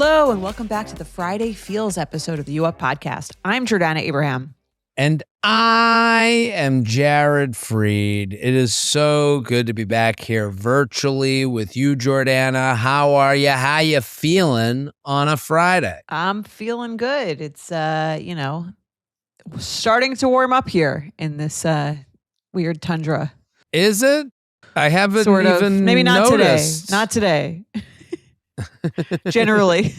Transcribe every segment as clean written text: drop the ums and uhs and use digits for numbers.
Hello, and welcome back to the Friday Feels episode of the U Up podcast. I'm Jordana Abraham. And I am Jared Freed. It is so good to be back here virtually with you, Jordana. How are you? How you feeling on a Friday? I'm feeling good. It's, starting to warm up here in this weird tundra. Is it? I haven't sort of. even Maybe not noticed. today. Not today. Generally.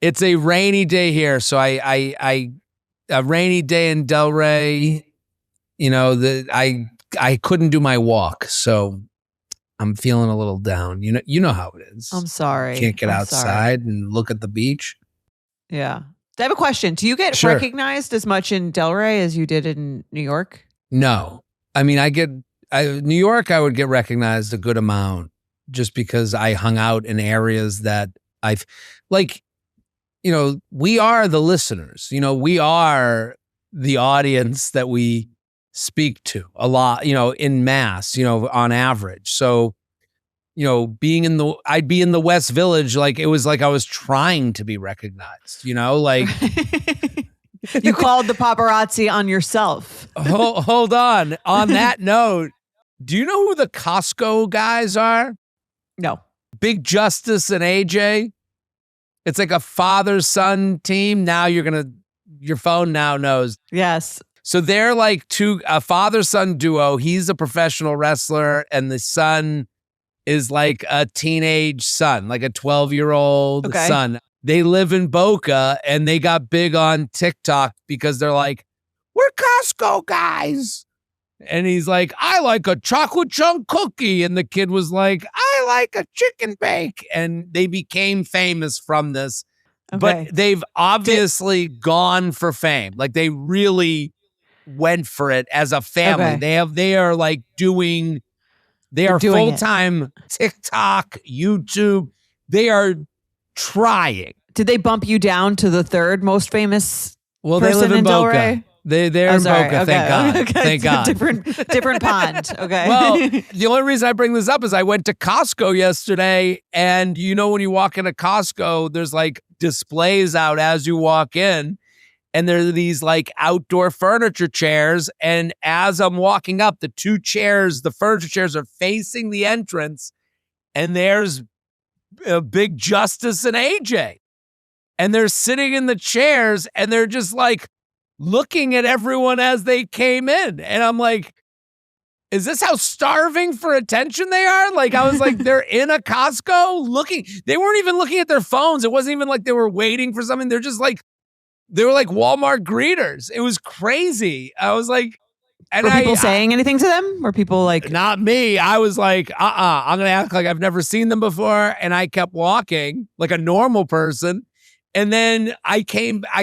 It's a rainy day here, so a rainy day in Delray, I couldn't do my walk, so I'm feeling a little down. You know how it is. I'm sorry. Can't get I'm outside sorry. and look at the beach. Yeah. I have a question. Do you get recognized as much in Delray as you did in New York? No. I mean, New York, I would get recognized a good amount just because I hung out in areas that we are the listeners. We are the audience that we speak to a lot, in mass, on average. So, I'd be in the West Village, like it was like I was trying to be recognized, like. You called the paparazzi on yourself. Hold on. On that note, do you know who the Costco guys are? No. Big Justice and AJ. It's like a father-son team. Now your phone now knows. Yes. So they're like a father-son duo. He's a professional wrestler, and the son is like a teenage son, like a 12-year-old son. They live in Boca, and they got big on TikTok because they're like, we're Costco guys. And he's like, I like a chocolate chunk cookie. And the kid was like, I like a chicken bake. And they became famous from this. Okay. But they've obviously gone for fame. Like they really went for it as a family. Okay. They are doing full-time TikTok, YouTube. They are trying. Did they bump you down to the third most famous person they live in Boca. Delray? They're in Boca, thank God. Okay. Thank God. Different pond. Okay. Well, the only reason I bring this up is I went to Costco yesterday, and when you walk into Costco, there's like displays out as you walk in, and there are these like outdoor furniture chairs, and as I'm walking up, the furniture chairs are facing the entrance, and there's Big Justice and AJ, and they're sitting in the chairs, and they're just like looking at everyone as they came in. And I'm like, is this how starving for attention they are? Like, I was like, they're in a Costco looking. They weren't even looking at their phones. It wasn't even like they were waiting for something. They're just like, they were like Walmart greeters. It was crazy. I was like, and were people saying anything to them? Were people like, not me. I was like, I'm going to act like I've never seen them before. And I kept walking like a normal person. And then I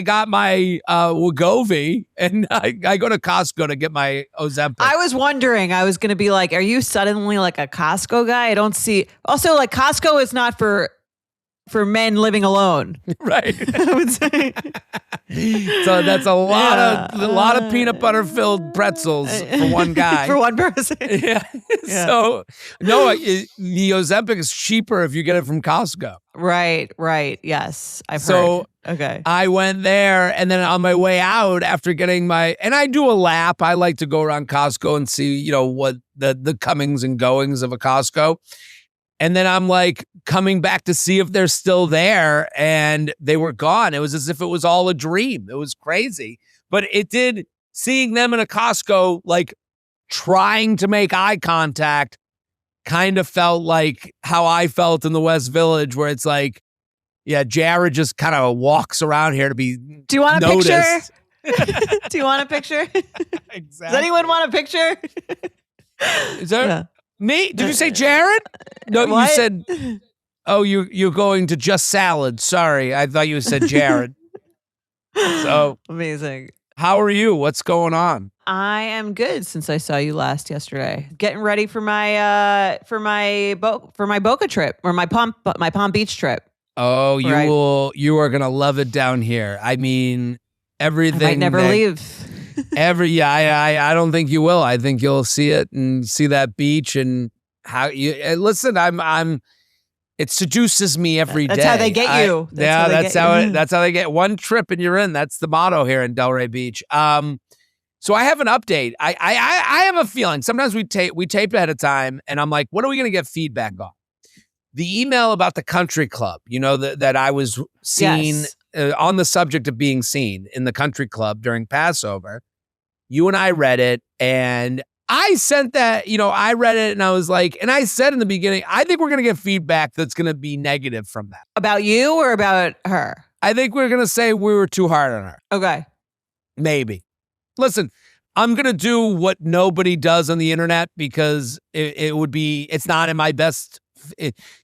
got my Wegovy, and I go to Costco to get my Ozempic. I was wondering, I was going to be like, are you suddenly like a Costco guy? I don't see. Also, like Costco is not for men living alone. Right. I would say. So that's a lot of peanut butter filled pretzels for one guy. For one person. Yeah. So no, the Ozempic is cheaper if you get it from Costco. Right. Yes. I've heard. Okay. I went there, and then on my way out after getting and I do a lap. I like to go around Costco and see, what the comings and goings of a Costco. And then I'm like coming back to see if they're still there, and they were gone. It was as if it was all a dream. It was crazy. But seeing them in a Costco, like trying to make eye contact, kind of felt like how I felt in the West Village, where it's like, yeah, Jared just kind of walks around here to be noticed. Do you want a picture? Do you want a picture? Exactly. Does anyone want a picture? Is there me? Did you say Jared? No, what? You said, oh, you're going to Just Salad. Sorry, I thought you said Jared. So amazing. How are you? What's going on? I am good since I saw you last yesterday. Getting ready for my Boca trip, or my Palm Beach trip. Oh, you are gonna love it down here. I mean, everything. I might never leave. I don't think you will. I think you'll see it and see that beach and how you listen. It seduces me every day. That's how they get you. That's how they get one trip and you're in. That's the motto here in Delray Beach. So I have an update. I have a feeling. Sometimes we tape ahead of time, and I'm like, what are we going to get feedback on? The email about the country club, that I was seen on the subject of being seen in the country club during Passover. You and I read it, and I sent that, I read it and I was like, and I said in the beginning, I think we're going to get feedback that's going to be negative from that. About you or about her? I think we're going to say we were too hard on her. Okay. Maybe. Listen, I'm going to do what nobody does on the internet because it's not in my best.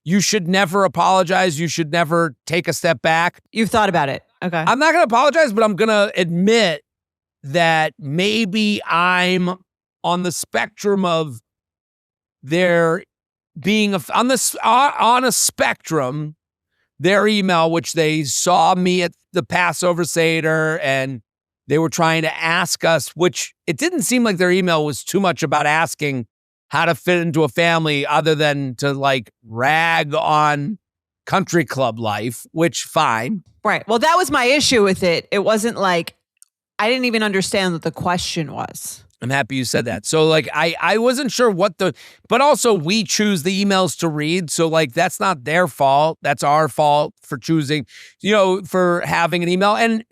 You should never apologize. You should never take a step back. You've thought about it. Okay. I'm not going to apologize, but I'm going to admit that maybe I'm on the spectrum of there being on a spectrum, their email, which they saw me at the Passover Seder and they were trying to ask us, which it didn't seem like their email was too much about asking how to fit into a family other than to like rag on country club life, which fine. Right. Well, that was my issue with it. It wasn't like, I didn't even understand what the question was. I'm happy you said that. So like, I wasn't sure but also we choose the emails to read. So like, that's not their fault. That's our fault for choosing, for having an email. And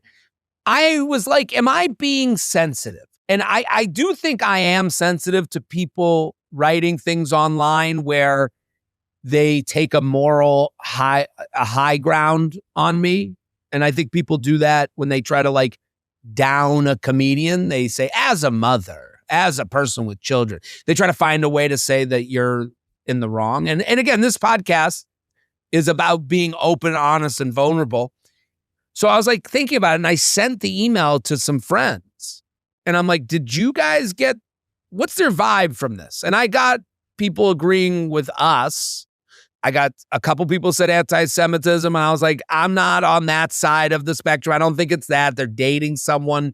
I was like, am I being sensitive? And I do think I am sensitive to people writing things online where they take a moral high ground on me. And I think people do that when they try to like down a comedian. They say, as a mother, as a person with children, they try to find a way to say that you're in the wrong. And again, this podcast is about being open, honest, and vulnerable. So I was like thinking about it, and I sent the email to some friends. And I'm like, did you guys what's their vibe from this? And I got people agreeing with us. I got a couple people said anti-Semitism, and I was like, I'm not on that side of the spectrum. I don't think it's that. They're dating someone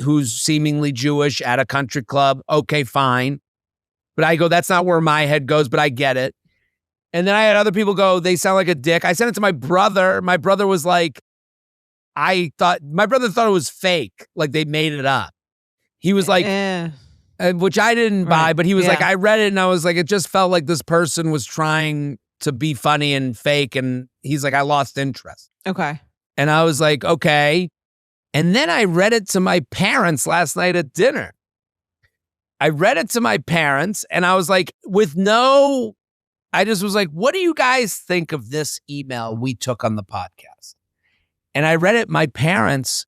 who's seemingly Jewish at a country club. Okay, fine. But I go, that's not where my head goes, but I get it. And then I had other people go, they sound like a dick. I sent it to my brother. My brother was like, my brother thought it was fake, like they made it up. He was like, which I didn't buy, but he was like, I read it and I was like, it just felt like this person was trying to be funny and fake. And he's like, I lost interest. Okay. And I was like, okay. And then I read it to my parents last night at dinner. I read it to my parents and I was like, I just was like, what do you guys think of this email we took on the podcast? And I read it, my parents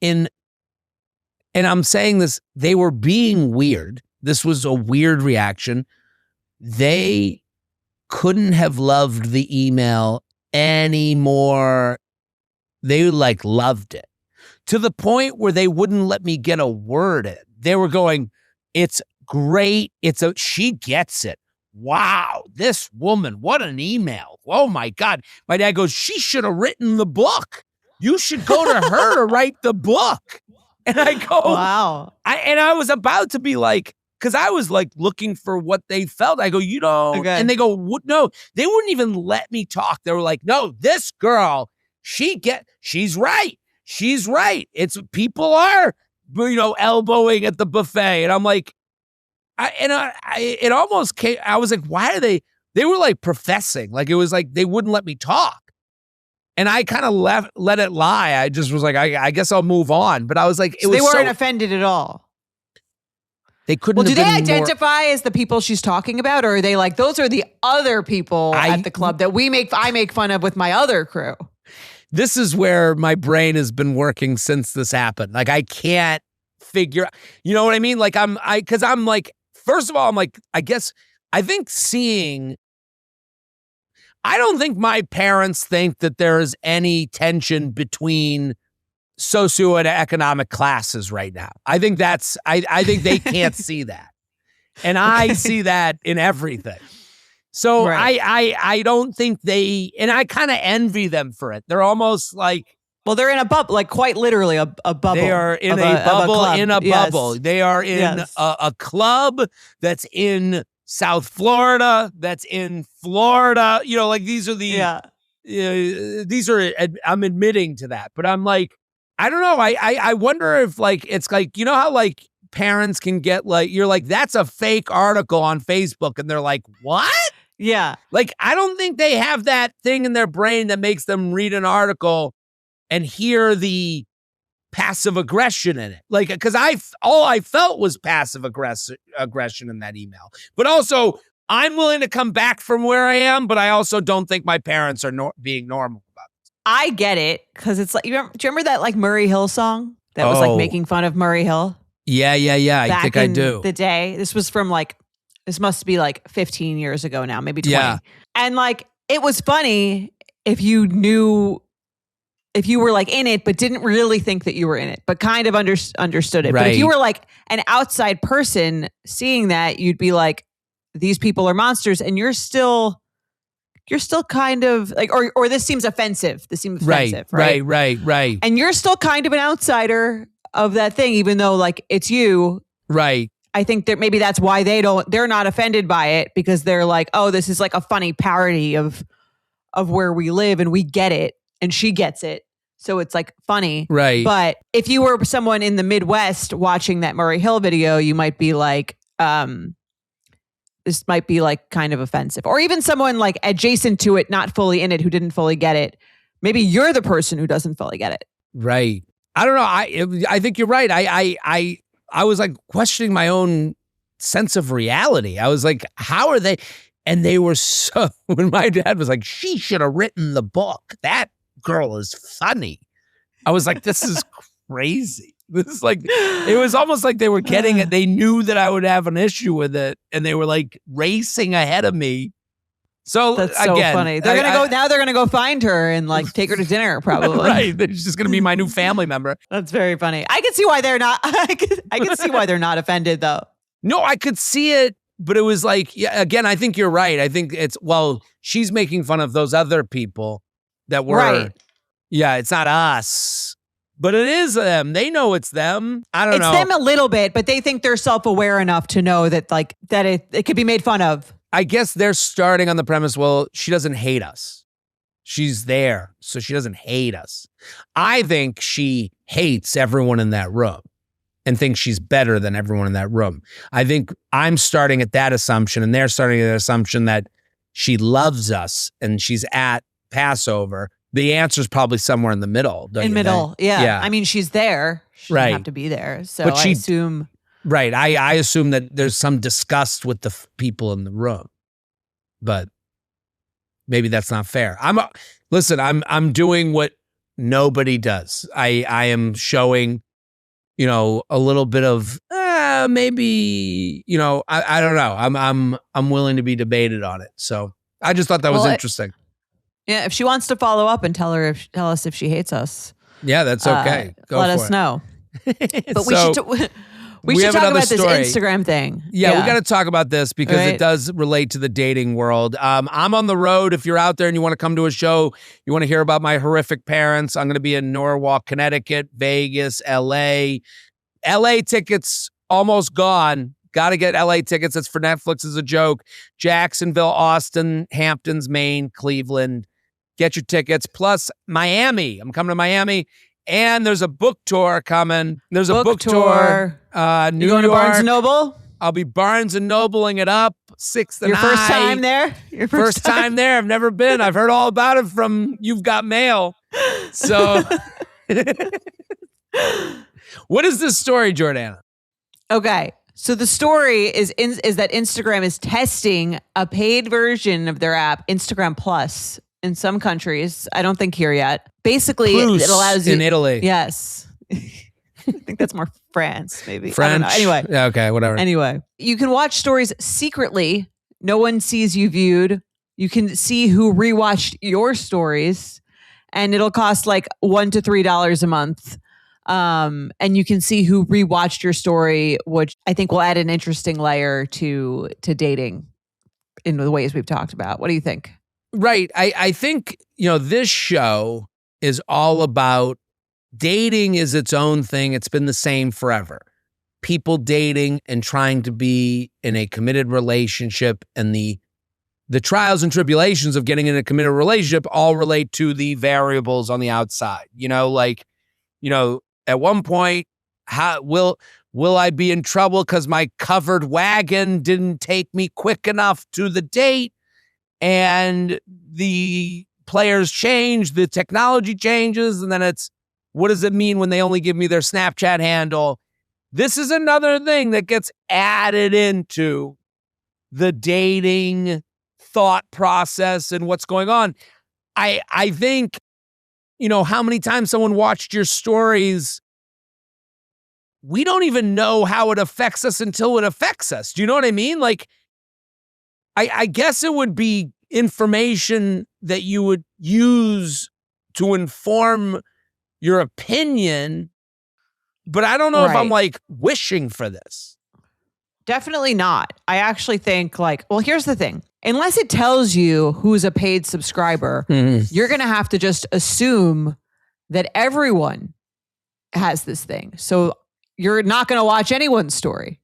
and I'm saying this, they were being weird. This was a weird reaction. They couldn't have loved the email anymore. They like loved it to the point where they wouldn't let me get a word in. They were going, it's great. She gets it. Wow, this woman, what an email. Oh my God. My dad goes, she should have written the book. You should go to her to write the book. And I go, wow. I was about to be like, because I was like looking for what they felt. I go, okay. And they go, no, they wouldn't even let me talk. They were like, no, this girl, she's right. She's right. It's people are, elbowing at the buffet. And I'm like, it almost came, I was like, why are they were like professing, like it was like they wouldn't let me talk. And I kind of let it lie. I just was like, I guess I'll move on. But I was like, they weren't offended at all. They couldn't. Well, do they identify as the people she's talking about, or are they like, those are the other people at the club that I make fun of with my other crew? This is where my brain has been working since this happened. Like I can't figure, you know what I mean? Like because I'm like, first of all, I'm like, I don't think my parents think that there is any tension between socioeconomic classes right now. I think I think they can't see that. And I see that in everything. So right. I don't think and I kind of envy them for it. They're almost like, well, they're in a bubble, like quite literally a bubble. They are in a bubble in a bubble. They are in a club that's in South Florida, that's in Florida. You know, like these are the, I'm admitting to that, but I'm like, I don't know. I wonder if like, it's like, you know how like parents can get like, you're like, that's a fake article on Facebook. And they're like, what? Yeah. Like, I don't think they have that thing in their brain that makes them read an article and hear the passive aggression in it. Like, because all I felt was passive aggression in that email. But also, I'm willing to come back from where I am, but I also don't think my parents are being normal about it. I get it, because it's like, do you remember that like Murray Hill song that was like making fun of Murray Hill? Yeah. I think I do. The day. This was from like, this must be like 15 years ago now, maybe 20. Yeah. And like, it was funny if you were like in it, but didn't really think that you were in it, but kind of understood it. Right. But if you were like an outside person seeing that, you'd be like, these people are monsters. And you're still kind of like, or this seems offensive. This seems offensive. Right. And you're still kind of an outsider of that thing, even though like it's you. Right. I think that maybe that's why they're not offended by it, because they're like, oh, this is like a funny parody of where we live and we get it and she gets it. So it's like funny. Right. But if you were someone in the Midwest watching that Murray Hill video, you might be like, this might be like kind of offensive. Or even someone like adjacent to it, not fully in it, who didn't fully get it. Maybe you're the person who doesn't fully get it. Right. I don't know. I think you're right. I was like questioning my own sense of reality. I was like, how are they? And they were so, when my dad was like, she should have written the book. That girl is funny. I was like, this is crazy. This is like, it was almost like they were getting it. They knew that I would have an issue with it. And they were like racing ahead of me. So that's so again, funny. They're going to go find her and like take her to dinner probably. Right. She's just going to be my new family member. That's very funny. I can see why they're not, I can see why they're not offended though. No, I could see it, but it was like, yeah, again, I think you're right. I think it's, well, she's making fun of those other people that were, right. Yeah, it's not us, but it is them. They know it's them. I don't know. It's them a little bit, but they think they're self-aware enough to know that like, that it could be made fun of. I guess they're starting on the premise, well, she doesn't hate us. She's there, so she doesn't hate us. I think she hates everyone in that room and thinks she's better than everyone in that room. I think I'm starting at that assumption, and they're starting at the assumption that she loves us and she's at Passover. The answer is probably somewhere in the middle. Yeah. I mean, she's there. She doesn't have to be there. So I assume... Right. I assume that there's some disgust with the people in the room, but maybe that's not fair. I'm doing what nobody does. I am showing, a little bit of maybe, I don't know. I'm willing to be debated on it. So I just thought that was interesting. Yeah. If she wants to follow up and tell us if she hates us. Yeah, that's okay. Let us know. But we should have talk another about this story. Instagram thing. Yeah, we got to talk about this because it does relate to the dating world. I'm on the road. If you're out there and you want to come to a show, you want to hear about my horrific parents, I'm going to be in Norwalk, Connecticut, Vegas, LA. LA tickets almost gone. Got to get LA tickets. That's for Netflix as a joke. Jacksonville, Austin, Hamptons, Maine, Cleveland. Get your tickets. Plus Miami. I'm coming to Miami. And there's a book tour coming. There's a book tour. New York. You going to Barnes & Noble? I'll be Barnes & Nobling it up. 6th and Your first time there? Your first time there. I've never been. I've heard all about it from You've Got Mail. So, what is this story, Jordana? Okay. So the story is that Instagram is testing a paid version of their app, Instagram Plus, in some countries. I don't think here yet. Basically, it allows you... in Italy. Yes. I think that's more France, maybe. French. Anyway. Yeah, okay, whatever. Anyway, you can watch stories secretly. No one sees you viewed. You can see who rewatched your stories, and it'll cost like $1 to $3 a month. And you can see who rewatched your story, which I think will add an interesting layer to dating in the ways we've talked about. What do you think? Right. I think, this show is all about dating is its own thing. It's been the same forever. people dating and trying to be in a committed relationship, and the trials and tribulations of getting in a committed relationship all relate to the variables on the outside. At one point, how will I be in trouble because my covered wagon didn't take me quick enough to the date? And the players change, the technology changes, and then it's, what does it mean when they only give me their Snapchat handle? This is another thing that gets added into the dating thought process and what's going on. I think, how many times someone watched your stories, we don't even know how it affects us until it affects us. Do you know what I mean? Like, I guess it would be information that you would use to inform your opinion, but I don't know if I'm like wishing for this. Definitely not. I actually think here's the thing. Unless it tells you who's a paid subscriber, you're going to have to just assume that everyone has this thing. So you're not going to watch anyone's story.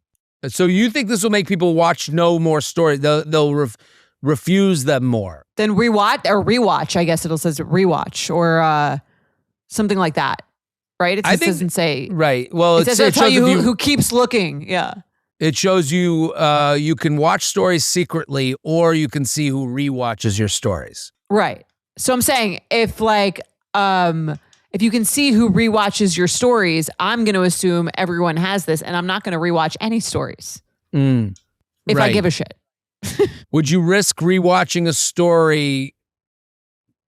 So you think this will make people watch no more stories? They'll refuse them more. Then rewatch. I guess it'll says rewatch or something like that, right? It just doesn't say. Right. Well, it says it'll tell you who keeps looking. Yeah. It shows you you can watch stories secretly, or you can see who rewatches your stories. Right. So I'm saying if you can see who rewatches your stories, I'm going to assume everyone has this, and I'm not going to rewatch any stories if I give a shit. Would you risk rewatching a story?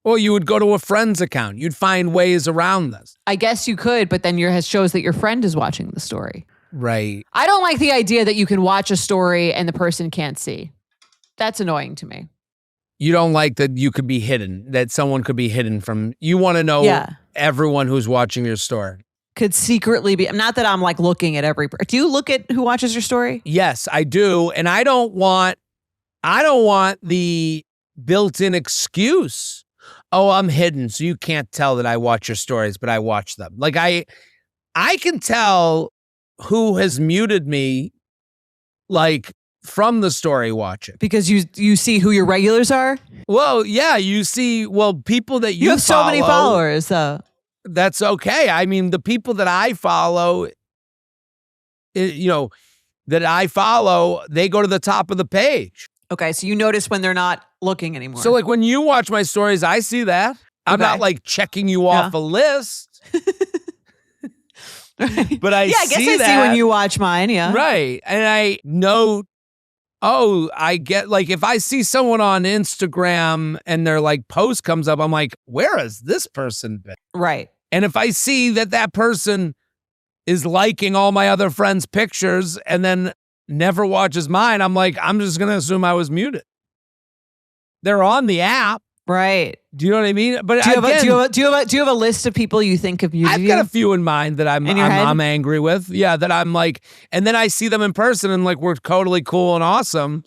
Well, you would go to a friend's account. You'd find ways around this. I guess you could, but then it shows that your friend is watching the story. Right. I don't like the idea that you can watch a story and the person can't see. That's annoying to me. You don't like that you could be hidden, that someone could be hidden from. You want to know everyone who's watching your story. Could secretly be. Not that I'm like looking at every. Do you look at who watches your story? Yes, I do. And I don't want the built-in excuse. Oh, I'm hidden, so you can't tell that I watch your stories, but I watch them. Like I can tell who has muted me, like, from the story watching. Because you see who your regulars are? Well, yeah, you see, people that you have follow, so many followers, so. That's okay. I mean, the people that I follow, that I follow, they go to the top of the page. Okay, so you notice when they're not looking anymore. So, like, when you watch my stories, I see that. I'm not, like, checking you off a list. Right. But I guess I that. see when you watch mine, yeah. Right. And I know, I get, like, if I see someone on Instagram and their, like, post comes up, I'm like, where has this person been? Right. And if I see that person is liking all my other friends' pictures and then never watches mine, I'm like, I'm just going to assume I was muted. They're on the app. Right. Do you know what I mean? But do you have a list of people you think have muted I've got a few in mind that I'm angry with. Yeah, that I'm like, and then I see them in person and like we're totally cool and awesome.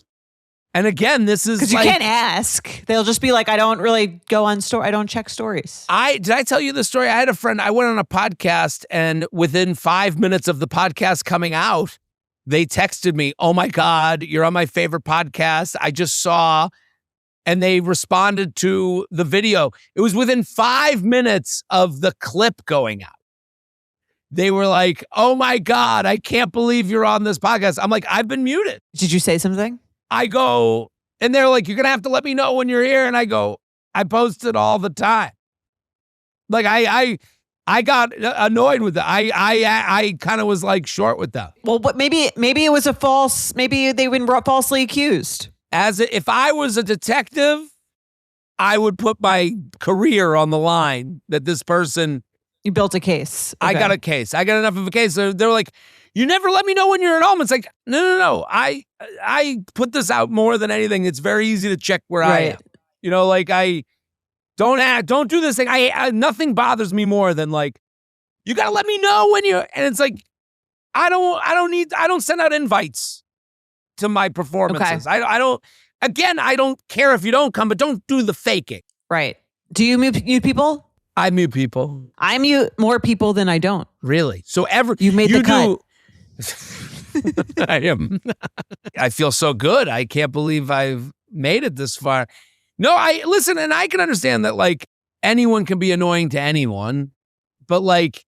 And again, this is because you can't ask. They'll just be like, I don't really go on I don't check stories. Did I tell you the story? I had a friend. I went on a podcast, and within 5 minutes of the podcast coming out, they texted me, "Oh my God, you're on my favorite podcast. I just saw." And they responded to the video. It was within 5 minutes of the clip going out. They were like, "Oh my God, I can't believe you're on this podcast." I'm like, I've been muted. Did you say something? I go, and they're like, "You're going to have to let me know when you're here." And I go, I post it all the time. Like I got annoyed with that. I kind of was like short with that. Well, but maybe it was maybe they've been falsely accused. If I was a detective, I would put my career on the line that this person. You built a case. Okay. I got a case. I got enough of a case. They're like, "You never let me know when you're at home." It's like, no. I put this out more than anything. It's very easy to check where I am. Like I don't do this thing. Nothing bothers me more than like, you got to let me know when you're, and it's like, I don't send out invites to my performances. Okay. I don't care if you don't come, but don't do the faking. Right. Do you mute people? I mute people. I mute more people than I don't. Really? So you made the cut. I feel so good. I can't believe I've made it this far. No, listen, and I can understand that like anyone can be annoying to anyone, but like,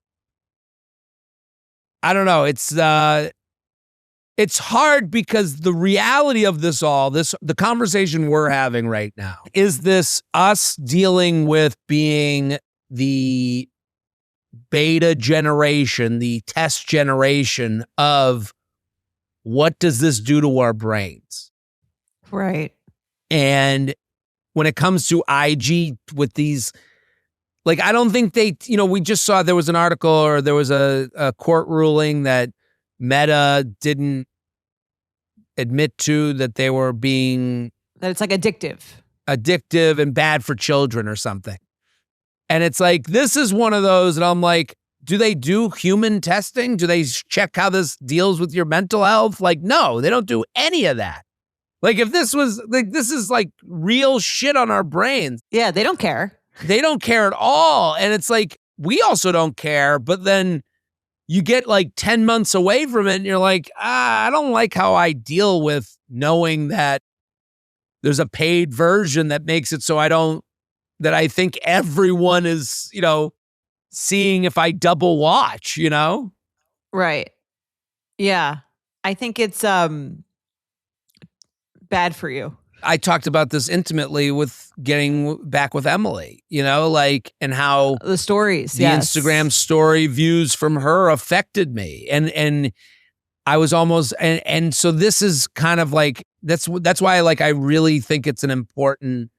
I don't know. It's hard because the reality of this all, the conversation we're having right now, is this us dealing with being the beta generation, the test generation of what does this do to our brains? Right. And when it comes to IG with these, like, I don't think we just saw there was an article or there was a court ruling that Meta didn't admit to that they were being That it's like addictive and bad for children or something. And it's like, this is one of those, and I'm like, do they do human testing? Do they check how this deals with your mental health? Like, no, they don't do any of that. Like, if this was like, this is like real shit on our brains. Yeah, they don't care. They don't care at all. And it's like, we also don't care, but then you get like 10 months away from it and you're like, I don't like how I deal with knowing that there's a paid version that makes it so that I think everyone is, seeing if I double watch, Right. Yeah. I think it's bad for you. I talked about this intimately with getting back with Emily, and how the stories, the Instagram story views from her affected me. And I was almost, and so this is kind of like, that's why I really think it's an important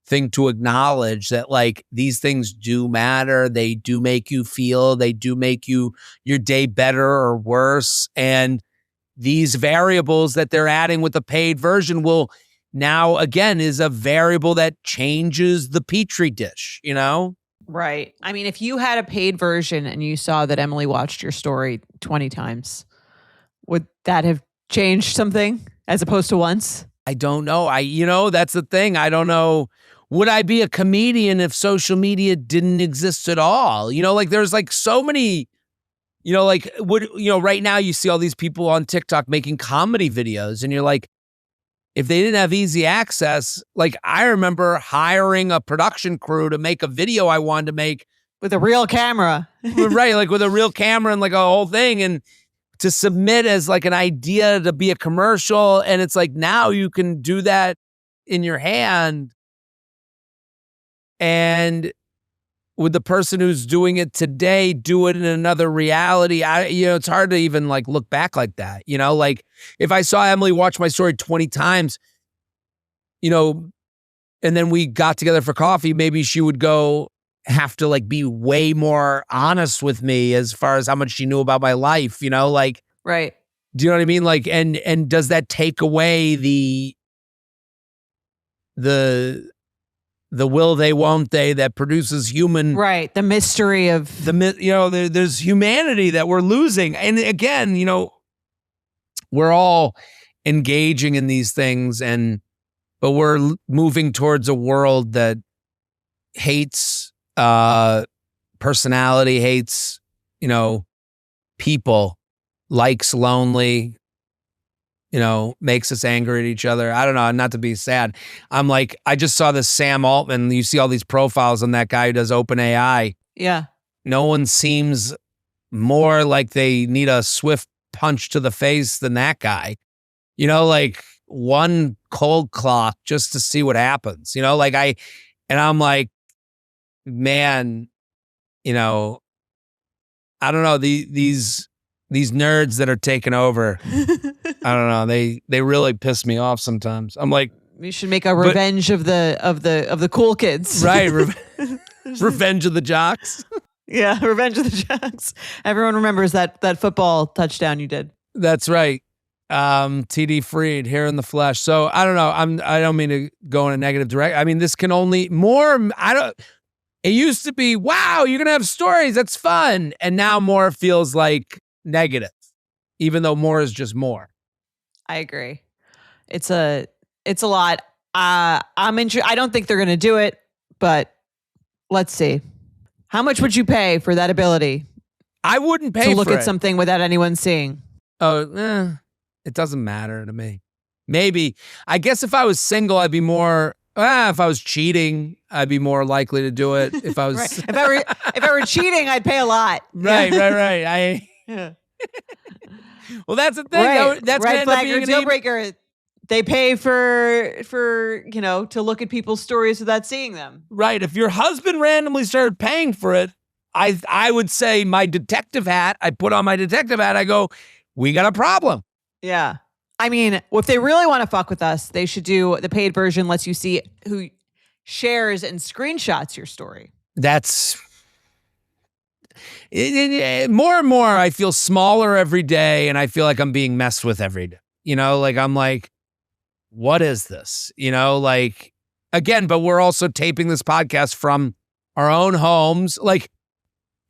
thing to acknowledge that like these things do matter. They do make you feel, they do make your day better or worse. And these variables that they're adding with the paid version will now again is a variable that changes the petri dish, Right. I mean, if you had a paid version and you saw that Emily watched your story 20 times, would that have changed something as opposed to once? I don't know. That's the thing. I don't know. Would I be a comedian if social media didn't exist at all? Like there's like so many, right now you see all these people on TikTok making comedy videos and you're like, if they didn't have easy access, like I remember hiring a production crew to make a video I wanted to make. With a real camera. Right, like with a real camera and like a whole thing, and to submit as like an idea to be a commercial. And it's like now you can do that in your hand. And with the person who's doing it today, do it in another reality. It's hard to even like look back like that. Like if I saw Emily watch my story 20 times, and then we got together for coffee, maybe she would have to like be way more honest with me as far as how much she knew about my life, like, right. Do you know what I mean? Like, and does that take away the will they, won't they that produces human. Right. The mystery of. There's humanity that we're losing. And again, we're all engaging in these things but we're moving towards a world that hates personality, hates, people, likes lonely, makes us angry at each other. I don't know, not to be sad. I'm like, I just saw this Sam Altman. You see all these profiles on that guy who does OpenAI. Yeah. No one seems more like they need a swift punch to the face than that guy. Like one cold clock just to see what happens. I'm like, man, I don't know, these nerds that are taking over. I don't know. They really piss me off sometimes. I'm like, we should make a revenge of the cool kids. Right. Revenge of the jocks. Yeah, revenge of the jocks. Everyone remembers that football touchdown you did. That's right. TD Freed here in the flesh. So I don't know. I don't mean to go in a negative direction. I mean, this can only more. It used to be, wow, you're going to have stories. That's fun. And now more feels like negative, even though more is just more. I agree. It's a lot. I'm interested. I don't think they're going to do it, but let's see. How much would you pay for that ability? I wouldn't pay to look for at it. something without anyone seeing. It doesn't matter to me. Maybe. I guess if I was single, I'd be more. If I was cheating, I'd be more likely to do it. If I was, right. If I were cheating, I'd pay a lot. right. Yeah. Well, that's the thing. Right. That's red gonna end up flag being or an deal breaker. They pay for to look at people's stories without seeing them. Right. If your husband randomly started paying for it, I would say my detective hat. I put on my detective hat. I go, we got a problem. Yeah. I mean, if they really want to fuck with us, they should do the paid version. Lets you see who shares and screenshots your story. That's more and more. I feel smaller every day, and I feel like I'm being messed with every day. Like I'm like, what is this? Like again, but we're also taping this podcast from our own homes. Like,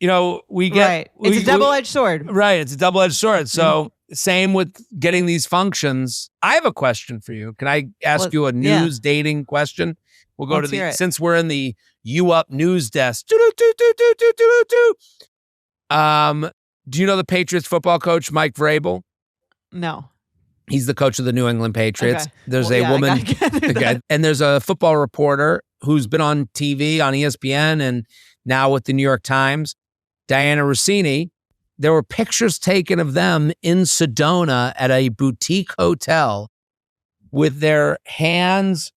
we get right. It's a double-edged sword. Right. It's a double-edged sword. So same with getting these functions. I have a question for you. Can I ask you a news dating question? We'll go since we're in the You Up news desk. Do you know the Patriots football coach, Mike Vrabel? No. He's the coach of the New England Patriots. Okay. There's a woman, and there's a football reporter who's been on TV on ESPN and now with the New York Times, Diana Rossini. There were pictures taken of them in Sedona at a boutique hotel with their hands,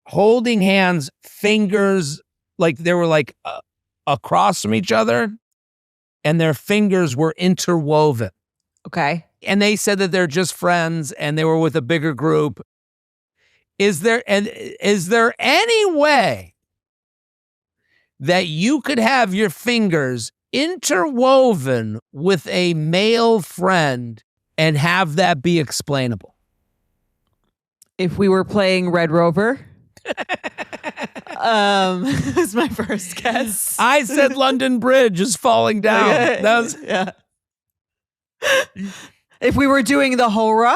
holding hands, fingers, like they were like across from each other, and their fingers were interwoven. Okay. And they said that they're just friends and they were with a bigger group. Is there any way that you could have your fingers interwoven with a male friend and have that be explainable? If we were playing Red Rover, was my first guess. I said London Bridge is falling down. Okay. That was, yeah. If we were doing the Hora.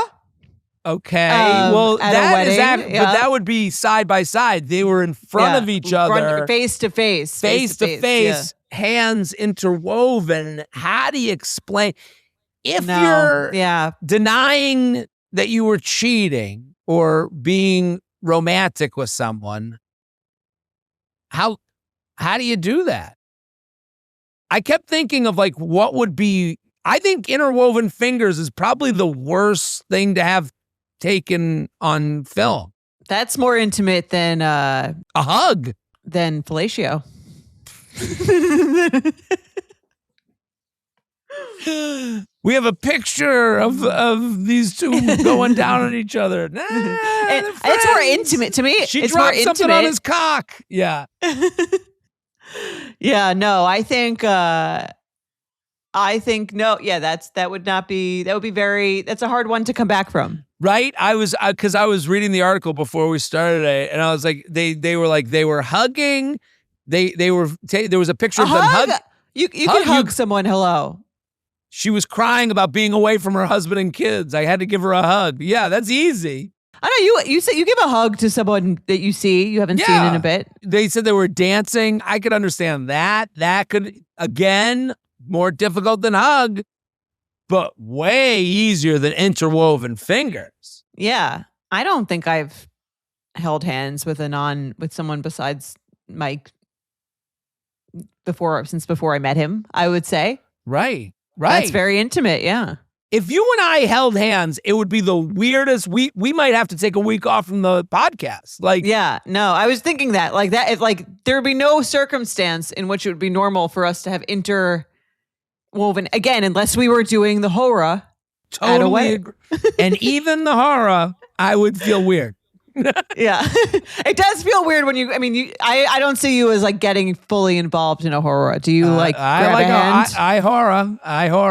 Okay. Well, that is but that would be side by side. They were in front of each other. Face to face. Face to face. Hands interwoven. How do you explain? If you're denying that you were cheating or being romantic with someone, how do you do that? I kept thinking of like what would be. I think interwoven fingers is probably the worst thing to have taken on film. That's more intimate than a hug, than fellatio. We have a picture of these two going down on each other. It's more intimate to me. She it's dropped more something intimate on his cock. Yeah. Yeah. No, I think no. Yeah, that would be very. That's a hard one to come back from. Right. Because I was reading the article before we started it, and I was like, they were hugging. There was a picture of them hugging. You can hug someone. Hello. She was crying about being away from her husband and kids. I had to give her a hug. Yeah, that's easy. I know you say you give a hug to someone that you haven't seen in a bit. They said they were dancing. I could understand that. That could, again, more difficult than hug, but way easier than interwoven fingers. Yeah. I don't think I've held hands with someone besides Mike since before I met him, I would say. Right. That's very intimate, yeah. If you and I held hands, it would be the weirdest. We might have to take a week off from the podcast. Like, yeah, no, I was thinking that there would be no circumstance in which it would be normal for us to have interwoven again, unless we were doing the Hora. Totally agree. And even the Hora, I would feel weird. Yeah, it does feel weird when I don't see you as like getting fully involved in a horror. Do you grab a hand? I horror.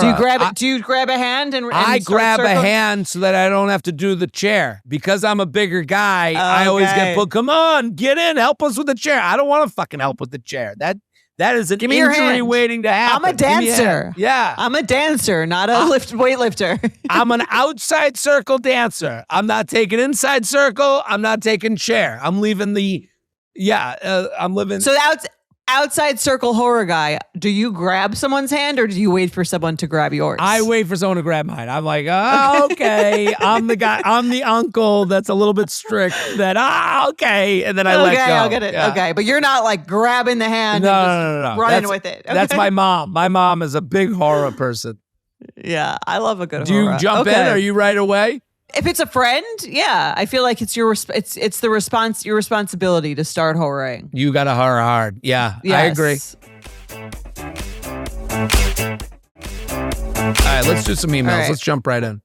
Do you grab it? Do you grab a hand and I grab a hand so that I don't have to do the chair because I'm a bigger guy. Okay. I always get put. Come on, get in, help us with the chair. I don't want to fucking help with the chair. That is an injury waiting to happen. I'm a dancer. Yeah. I'm a dancer, not a weightlifter. I'm an outside circle dancer. I'm not taking inside circle. I'm not taking chair. I'm leaving I'm living. So outside circle horror guy, do you grab someone's hand or do you wait for someone to grab yours? I wait for someone to grab mine. I'm like, oh, okay. I'm the guy. I'm the uncle that's a little bit strict. That okay, and then I let go. Okay, I'll get it. Yeah. Okay, but you're not like grabbing the hand and just running with it. Okay. That's my mom. My mom is a big horror person. Yeah, I love a good Do horror. you jump in? Are you right away? If it's a friend, yeah, I feel like it's your your responsibility to start horroring. You got to horror hard. Yeah, Yes. I agree. All right, let's do some emails. All right. Let's jump right in.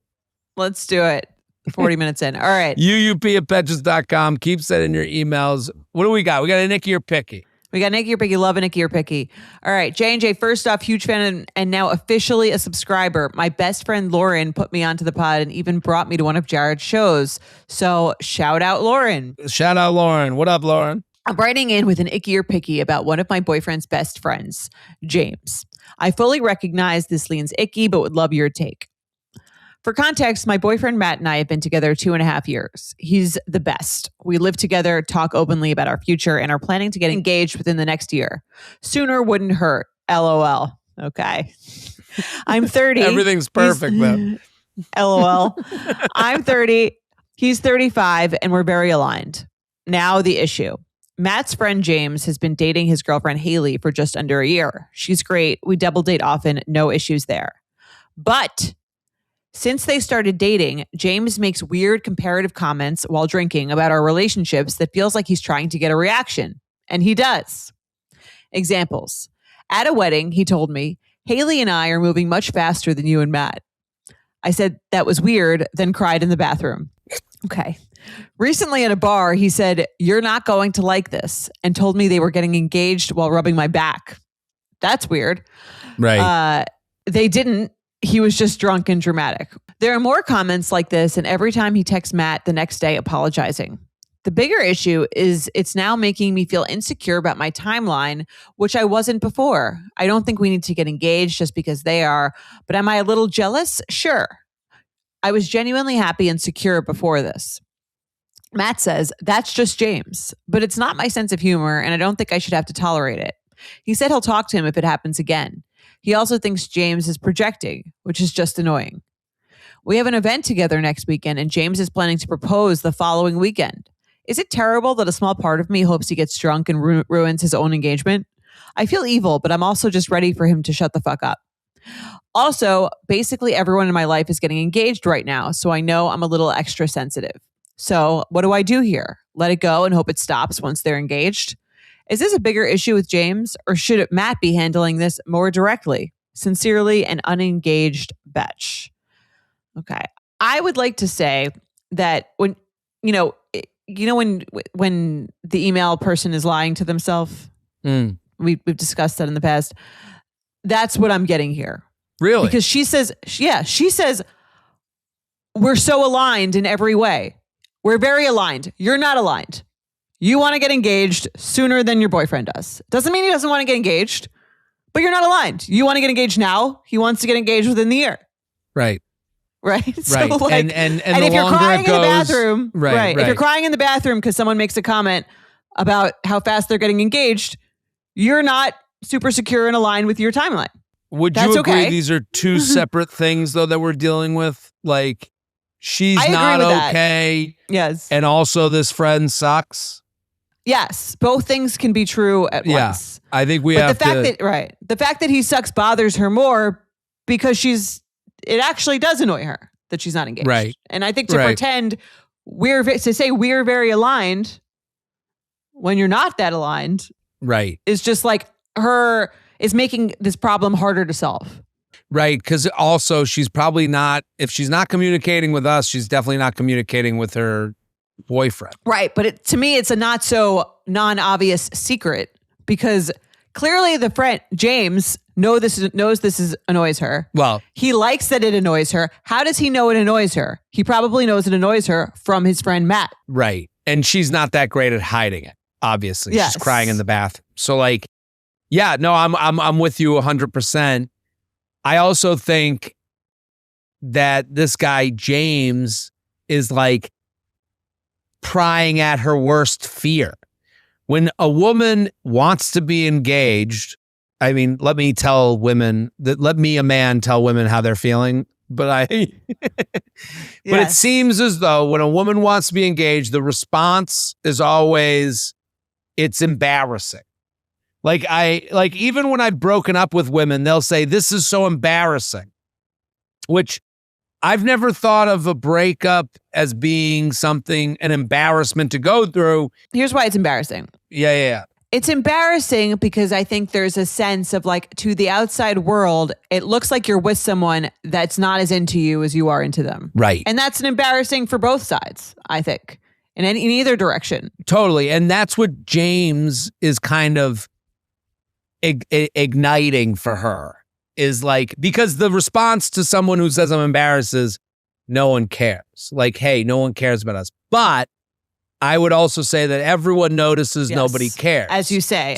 Let's do it. 40 minutes in. All right. UUP@Betches.com. Keep sending your emails. What do we got? We got a Nicky or Picky. We got Nicky or Picky. Love a Nicky or Picky. All right. J&J, first off, huge fan and now officially a subscriber. My best friend Lauren put me onto the pod and even brought me to one of Jared's shows. So shout out Lauren. Shout out Lauren. What up, Lauren? I'm writing in with an icky or picky about one of my boyfriend's best friends, James. I fully recognize this leans icky, but would love your take. For context, my boyfriend Matt and I have been together 2.5 years. He's the best. We live together, talk openly about our future, and are planning to get engaged within the next year. Sooner wouldn't hurt. LOL. Okay. I'm 30. Everything's perfect, though. LOL. I'm 30. He's 35, and we're very aligned. Now the issue. Matt's friend James has been dating his girlfriend Haley for just under a year. She's great. We double date often. No issues there. But since they started dating, James makes weird comparative comments while drinking about our relationships that feels like he's trying to get a reaction. And he does. Examples. At a wedding, he told me, Haley and I are moving much faster than you and Matt. I said that was weird, then cried in the bathroom. Okay. Recently at a bar, he said, you're not going to like this, and told me they were getting engaged while rubbing my back. That's weird. Right. They didn't. He was just drunk and dramatic. There are more comments like this, and every time he texts Matt the next day apologizing. The bigger issue is it's now making me feel insecure about my timeline, which I wasn't before. I don't think we need to get engaged just because they are, but am I a little jealous? Sure. I was genuinely happy and secure before this. Matt says, that's just James, but it's not my sense of humor, and I don't think I should have to tolerate it. He said he'll talk to him if it happens again. He also thinks James is projecting, which is just annoying. We have an event together next weekend, and James is planning to propose the following weekend. Is it terrible that a small part of me hopes he gets drunk and ruins his own engagement? I feel evil, but I'm also just ready for him to shut the fuck up. Also, basically everyone in my life is getting engaged right now, so I know I'm a little extra sensitive. So what do I do here? Let it go and hope it stops once they're engaged? Is this a bigger issue with James, or should Matt be handling this more directly? Sincerely, an unengaged Betch. Okay. I would like to say that when the email person is lying to themselves, we've discussed that in the past. That's what I'm getting here. Really? Because she says, we're so aligned in every way. We're very aligned. You're not aligned. You want to get engaged sooner than your boyfriend does. Doesn't mean he doesn't want to get engaged, but you're not aligned. You want to get engaged now. He wants to get engaged within the year. Right. Right. So right. like, and if you're crying in the bathroom, right. If you're crying in the bathroom because someone makes a comment about how fast they're getting engaged, you're not super secure and aligned with your timeline. Would you agree these are two separate things though that we're dealing with? Like she's not okay. Yes. And also this friend sucks. Yes, both things can be true at once. I think the fact that he sucks bothers her more because it actually does annoy her that she's not engaged. Right. And I think to pretend to say we're very aligned when you're not that aligned, right, is just like is making this problem harder to solve. Right, because also she's probably not, if she's not communicating with us, she's definitely not communicating with her boyfriend. Right, but to me, it's a not so non-obvious secret because clearly the friend, James, knows this annoys her. Well, he likes that it annoys her. How does he know it annoys her? He probably knows it annoys her from his friend Matt. Right, and she's not that great at hiding it, obviously. Yes. She's crying in the bath. So like, yeah, no, I'm with you 100%. I also think that this guy, James, is like prying at her worst fear, When a woman wants to be engaged, I mean, let me, a man, tell women how they're feeling. But but it seems as though when a woman wants to be engaged, the response is always, it's embarrassing. Like even when I've broken up with women, they'll say, this is so embarrassing, which I've never thought of a breakup as being an embarrassment to go through. Here's why it's embarrassing. Yeah. It's embarrassing because I think there's a sense of like, to the outside world, it looks like you're with someone that's not as into you as you are into them. Right. And that's embarrassing for both sides, I think, in either direction. Totally. And that's what James is kind of igniting for her, is like, because the response to someone who says I'm embarrassed is no one cares. Like, hey, no one cares about us. But I would also say that everyone notices, nobody cares. As you say.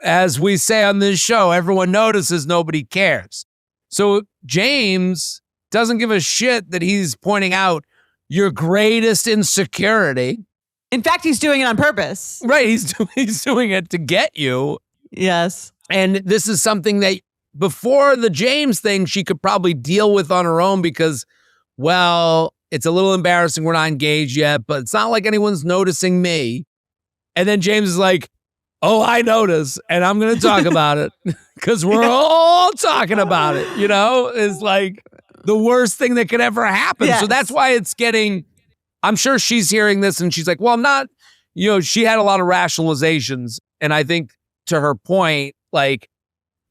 As we say on this show, everyone notices, nobody cares. So James doesn't give a shit that he's pointing out your greatest insecurity. In fact, he's doing it on purpose. Right. He's doing it to get you. Yes. And this is something that before the James thing, she could probably deal with on her own because, well, it's a little embarrassing. We're not engaged yet, but it's not like anyone's noticing me. And then James is like, oh, I notice, and I'm going to talk about it because we're all talking about it, is like the worst thing that could ever happen. Yes. So that's why it's getting, I'm sure she's hearing this and she's like, well, I'm not, she had a lot of rationalizations. And I think to her point, like,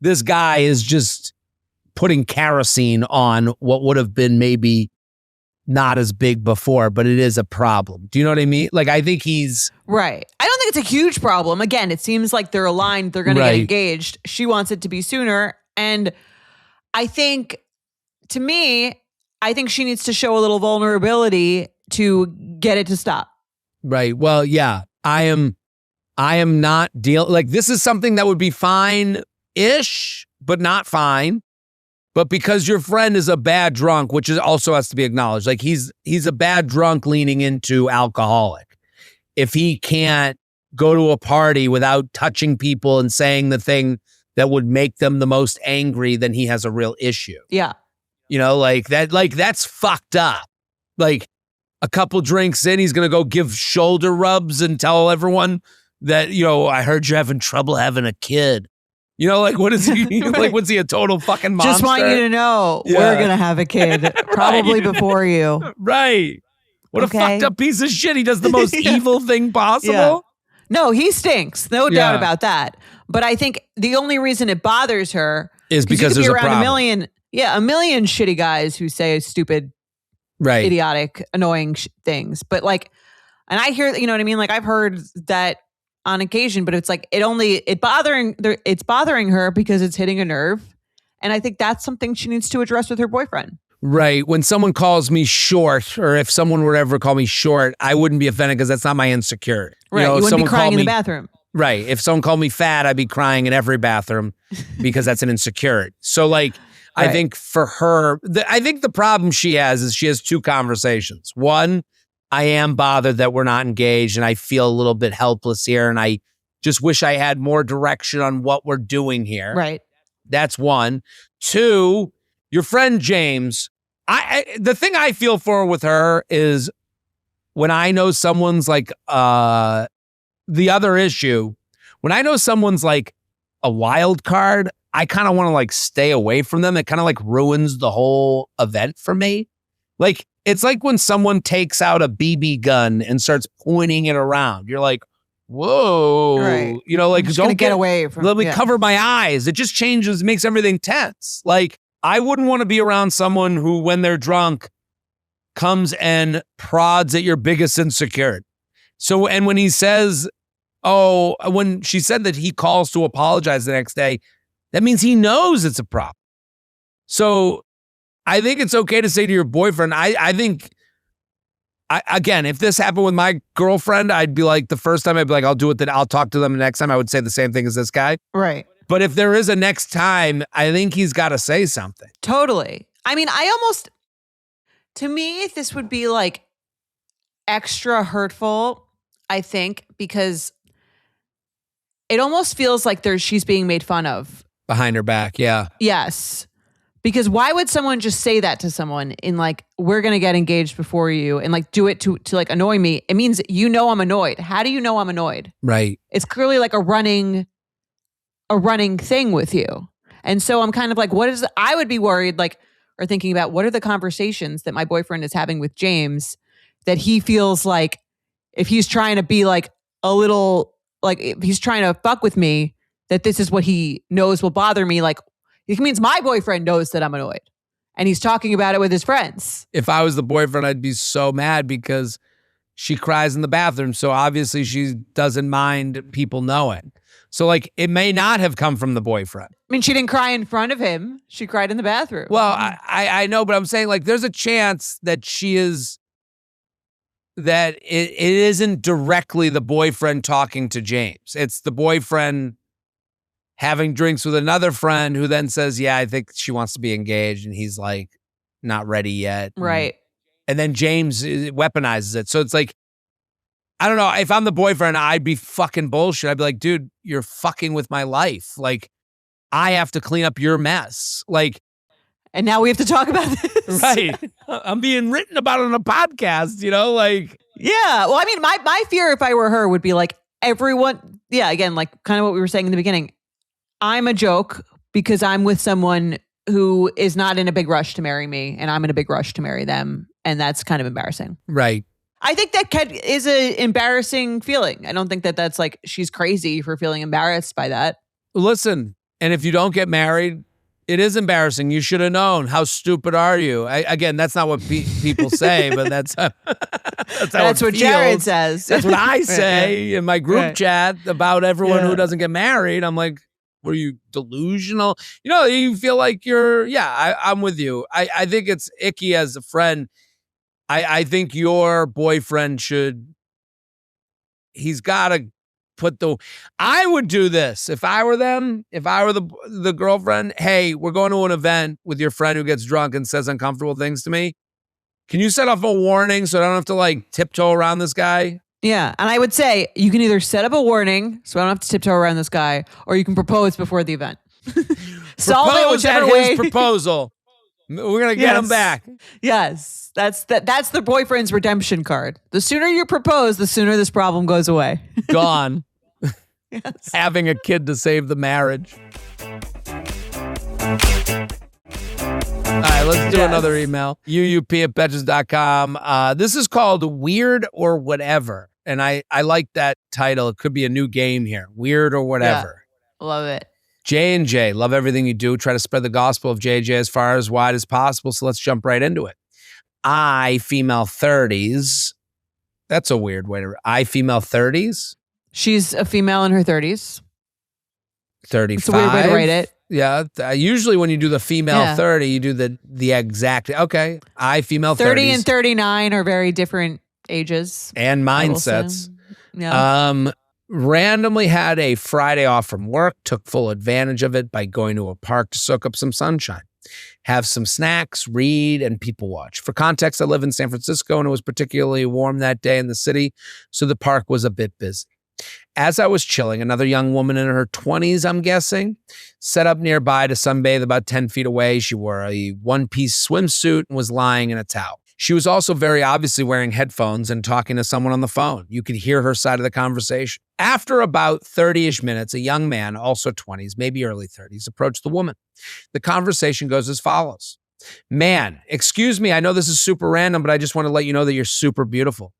this guy is just putting kerosene on what would have been maybe not as big before, but it is a problem. Do you know what I mean? Like, I think he's... Right. I don't think it's a huge problem. Again, it seems like they're aligned. They're going to get engaged. She wants it to be sooner. And I think, to me, I think she needs to show a little vulnerability to get it to stop. Right. Well, yeah, I am not like, this is something that would be fine-ish, but not fine. But because your friend is a bad drunk, which is also has to be acknowledged, like he's a bad drunk leaning into alcoholic. If he can't go to a party without touching people and saying the thing that would make them the most angry, then he has a real issue. Yeah. That's fucked up. Like, a couple drinks in, he's going to go give shoulder rubs and tell everyone that, I heard you're having trouble having a kid. What is he? Right. Like, was he a total fucking monster? Just want you to know, we're going to have a kid probably before you. Right. What a fucked up piece of shit. He does the most evil thing possible. Yeah. No, he stinks. No doubt about that. But I think the only reason it bothers her is because there's around a problem. a million shitty guys who say stupid, idiotic, annoying things. But like, and I hear, you know what I mean? Like, I've heard that on occasion, but it's like, it's bothering her because it's hitting a nerve. And I think that's something she needs to address with her boyfriend. Right. When someone calls me short, or if someone were to ever call me short, I wouldn't be offended because that's not my insecurity. Right. You wouldn't be crying in the bathroom. Right. If someone called me fat, I'd be crying in every bathroom because that's an insecurity. So like, I think for her, I think the problem she has is she has two conversations. One, I am bothered that we're not engaged and I feel a little bit helpless here. And I just wish I had more direction on what we're doing here. Right. That's one. Two, your friend James, the thing I feel for with her is when I know someone's like, the other issue, when I know someone's like a wild card, I kind of want to like stay away from them. It kind of like ruins the whole event for me. Like, it's like when someone takes out a BB gun and starts pointing it around. You're like, whoa, right. Like, don't get away from. Let me cover my eyes. It just changes, makes everything tense. Like, I wouldn't want to be around someone who, when they're drunk, comes and prods at your biggest insecurity. So, and when he says, when she said that he calls to apologize the next day, that means he knows it's a problem. So I think it's okay to say to your boyfriend, I think, again, if this happened with my girlfriend, I'd be like, the first time I'd be like, I'll do it, then I'll talk to them the next time. I would say the same thing as this guy. Right. But if there is a next time, I think he's got to say something. Totally. I mean, to me, this would be like extra hurtful, I think, because it almost feels like she's being made fun of. Behind her back, yeah. Yes. Because why would someone just say that to someone in like, we're going to get engaged before you, and like do it to like annoy me? It means I'm annoyed. How do you know I'm annoyed? Right. It's clearly like a running thing with you. And so I'm kind of like, I would be worried, like, or thinking about what are the conversations that my boyfriend is having with James that he feels like if he's trying to be like a little, like if he's trying to fuck with me, that this is what he knows will bother me. Like, it means my boyfriend knows that I'm annoyed and he's talking about it with his friends. If I was the boyfriend, I'd be so mad because she cries in the bathroom. So obviously she doesn't mind people knowing. So like it may not have come from the boyfriend. I mean, she didn't cry in front of him. She cried in the bathroom. Well, I know, but I'm saying like there's a chance that that it isn't directly the boyfriend talking to James. It's the boyfriend having drinks with another friend who then says, yeah, I think she wants to be engaged. And he's like, not ready yet. Right. And then James weaponizes it. So it's like, I don't know. If I'm the boyfriend, I'd be fucking bullshit. I'd be like, dude, you're fucking with my life. Like, I have to clean up your mess. Like, and now we have to talk about this. Right. I'm being written about on a podcast, like. Yeah. Well, I mean, my fear if I were her would be like everyone. Yeah. Again, like kind of what we were saying in the beginning. I'm a joke because I'm with someone who is not in a big rush to marry me and I'm in a big rush to marry them. And that's kind of embarrassing. Right. I think that is an embarrassing feeling. I don't think that that's like she's crazy for feeling embarrassed by that. Listen, and if you don't get married, it is embarrassing. You should have known. How stupid are you? Again, that's not what people say, but that's that's what Jared says. That's what I say in my group chat about everyone who doesn't get married. I'm like, were you delusional? You feel like I'm with you. I think it's icky as a friend. I think your boyfriend he's got to I would do this if I were them, if I were the girlfriend. Hey, we're going to an event with your friend who gets drunk and says uncomfortable things to me. Can you set off a warning so I don't have to like tiptoe around this guy? Yeah. And I would say you can either set up a warning so I don't have to tiptoe around this guy, or you can propose before the event. Solve it whichever way. His proposal. We're going to get him back. Yes. That's the boyfriend's redemption card. The sooner you propose, the sooner this problem goes away. Gone. Yes. Having a kid to save the marriage. All right, let's do another email. uup@betches.com. This is called Weird or Whatever. And I like that title. It could be a new game here. Weird or Whatever. Yeah, love it. J&J, love everything you do. Try to spread the gospel of JJ as far as wide as possible. So let's jump right into it. I, female 30s. That's a weird way to... I, female 30s? She's a female in her 30s. 35. It's a weird way to write it. Yeah. Usually when you do the female 30, you do the exact... Okay. I, female 30 30s. and 39 are very different ages. And mindsets. Yeah. Randomly had a Friday off from work, took full advantage of it by going to a park to soak up some sunshine, have some snacks, read, and people watch. For context, I live in San Francisco and it was particularly warm that day in the city, so the park was a bit busy. As I was chilling, another young woman in her 20s, I'm guessing, set up nearby to sunbathe about 10 feet away. She wore a one-piece swimsuit and was lying in a towel. She was also very obviously wearing headphones and talking to someone on the phone. You could hear her side of the conversation. After about 30-ish minutes, a young man, also 20s, maybe early 30s, approached the woman. The conversation goes as follows. Man, excuse me, I know this is super random, but I just want to let you know that you're super beautiful.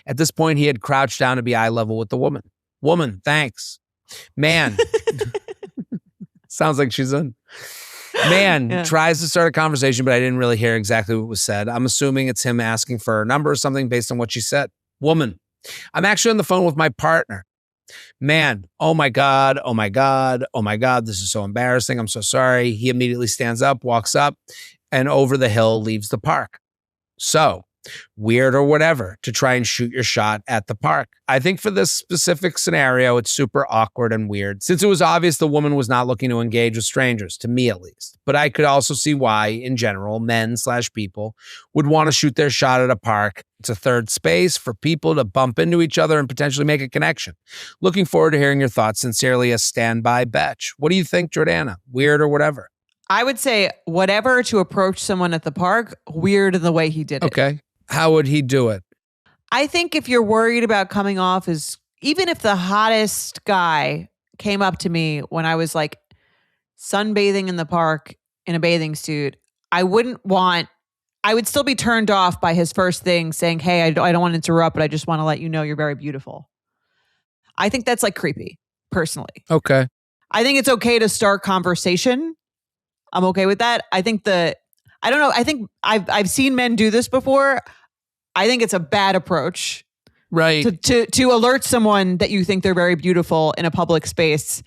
At this point, he had crouched down to be eye level with the woman. Woman, thanks. Man. Sounds like she's in. Man tries to start a conversation, but I didn't really hear exactly what was said. I'm assuming it's him asking for her number or something based on what she said. Woman, I'm actually on the phone with my partner. Man, oh my God, oh my God, oh my God, this is so embarrassing. I'm so sorry. He immediately stands up, walks up, and over the hill leaves the park. So weird or whatever, to try and shoot your shot at the park. I think for this specific scenario, it's super awkward and weird, since it was obvious the woman was not looking to engage with strangers, to me at least. But I could also see why, in general, men/people would want to shoot their shot at a park. It's a third space for people to bump into each other and potentially make a connection. Looking forward to hearing your thoughts. Sincerely, a standby Betch. What do you think, Jordana? Weird or whatever? I would say whatever to approach someone at the park, weird in the way he did it. Okay. How would he do it? I think if you're worried about coming off as, even if the hottest guy came up to me when I was like sunbathing in the park in a bathing suit, I would still be turned off by his first thing saying, hey, I don't want to interrupt, but I just want to let you know you're very beautiful. I think that's like creepy, personally. Okay. I think it's okay to start conversation. I'm okay with that. I think I think I've seen men do this before. I think it's a bad approach. Right. To alert someone that you think they're very beautiful in a public space,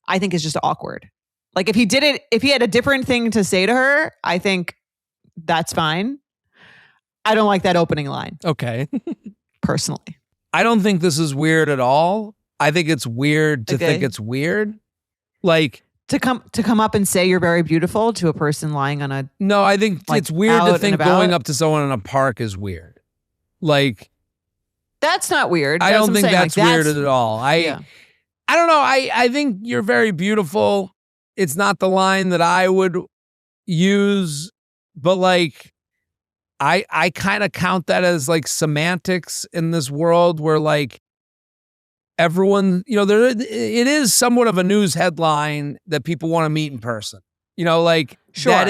I think is just awkward. Like if he had a different thing to say to her, I think that's fine. I don't like that opening line. Okay. Personally. I don't think this is weird at all. I think it's weird to think it's weird. Like to come up and say you're very beautiful to a person lying on a... No, I think it's weird to think going up to someone in a park is weird. Like... That's not weird. I don't think that's weird at all. I don't know. I think you're very beautiful. It's not the line that I would use, but like I kind of count that as like semantics in this world where like everyone, it is somewhat of a news headline that people want to meet in person. Like sure. that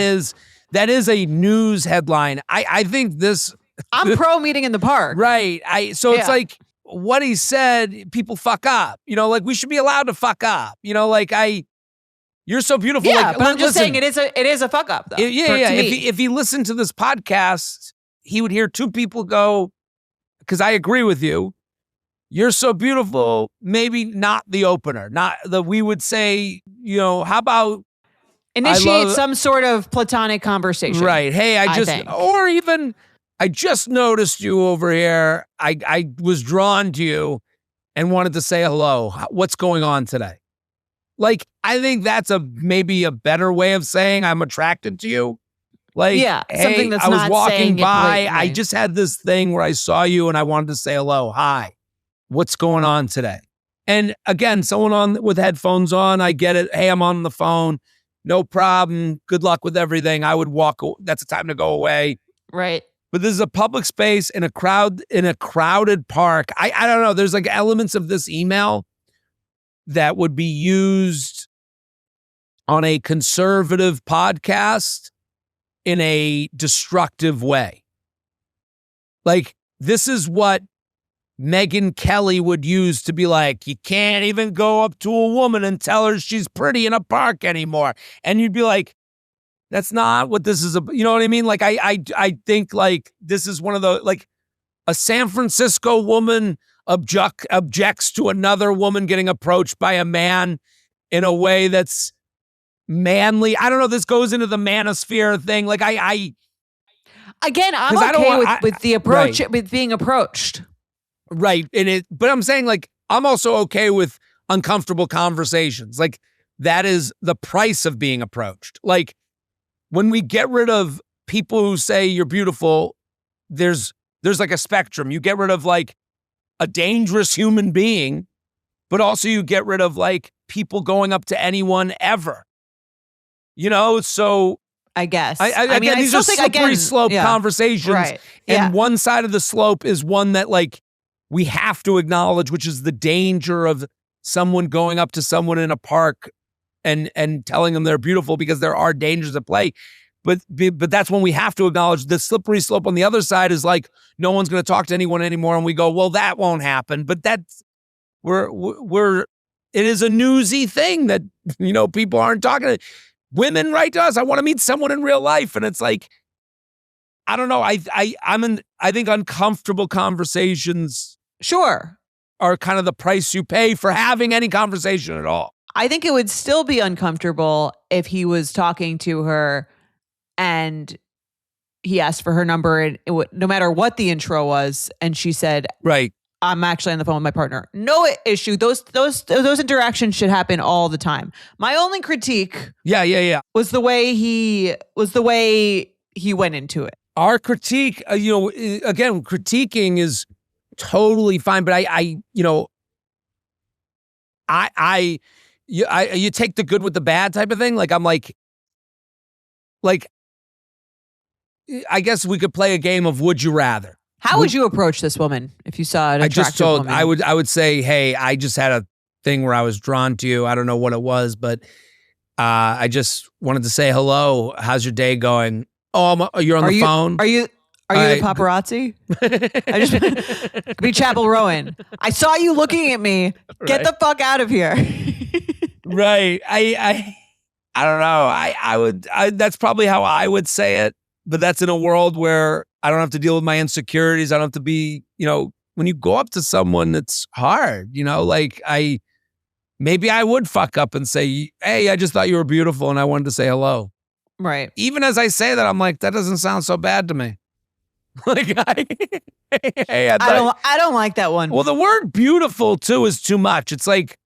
is a news headline. I think this... I'm pro meeting in the park. Right. It's like what he said, people fuck up. Like we should be allowed to fuck up. You're so beautiful. Yeah, like, but I'm just saying it is a fuck up though. Yeah. If he listened to this podcast, he would hear two people go, because I agree with you. You're so beautiful. Maybe not the opener. Not the, we would say, how about initiate some sort of platonic conversation. Right. Hey, I just noticed you over here. I was drawn to you and wanted to say hello. What's going on today? Like, I think that's maybe a better way of saying I'm attracted to you. Like, yeah, hey, something that's I was not walking by. it I just had this thing where I saw you and I wanted to say hello. Hi, what's going on today? And again, someone with headphones on, I get it. Hey, I'm on the phone. No problem. Good luck with everything. I would walk. That's a time to go away. Right. But this is a public space in a crowded park. I don't know. There's like elements of this email that would be used on a conservative podcast in a destructive way. Like this is what Megyn Kelly would use to be like, you can't even go up to a woman and tell her she's pretty in a park anymore. And you'd be like, that's not what this is. You know what I mean? Like, I think like this is one of the, like a San Francisco woman objects to another woman getting approached by a man in a way that's manly. I don't know. This goes into the manosphere thing. Like I'm okay with the approach, with being approached. Right. But I'm saying like, I'm also okay with uncomfortable conversations. Like that is the price of being approached. Like, when we get rid of people who say you're beautiful, there's like a spectrum. You get rid of like a dangerous human being, but also you get rid of like people going up to anyone ever. So I guess. Again, these are slippery slope conversations. Right. And one side of the slope is one that like we have to acknowledge, which is the danger of someone going up to someone in a park and telling them they're beautiful, because there are dangers at play. But that's when we have to acknowledge the slippery slope on the other side is like, no one's going to talk to anyone anymore. And we go, well, that won't happen. But that's, it is a newsy thing that, people aren't talking to. Women write to us, I want to meet someone in real life. And it's like, I don't know. I think uncomfortable conversations sure are kind of the price you pay for having any conversation at all. I think it would still be uncomfortable if he was talking to her and he asked for her number, and no matter what the intro was, and she said, Right. I'm actually on the phone with my partner. No issue. Those interactions should happen all the time. My only critique was the way he went into it. Our critique, again, critiquing is totally fine, but you take the good with the bad type of thing. Like, I'm like, I guess we could play a game of would you rather. How would you approach this woman if you saw an attractive woman? I would say, hey, I just had a thing where I was drawn to you. I don't know what it was, but I just wanted to say hello. How's your day going? Oh, you're on the phone? Are you the paparazzi? I just be Chapel Rowan. I saw you looking at me. Get the fuck out of here. Right. I don't know. That's probably how I would say it. But that's in a world where I don't have to deal with my insecurities. I don't have to be, when you go up to someone, it's hard, maybe I would fuck up and say, hey, I just thought you were beautiful and I wanted to say hello. Right. Even as I say that, I'm like, that doesn't sound so bad to me. Like, I don't like that one. Well, the word beautiful too is too much. It's like,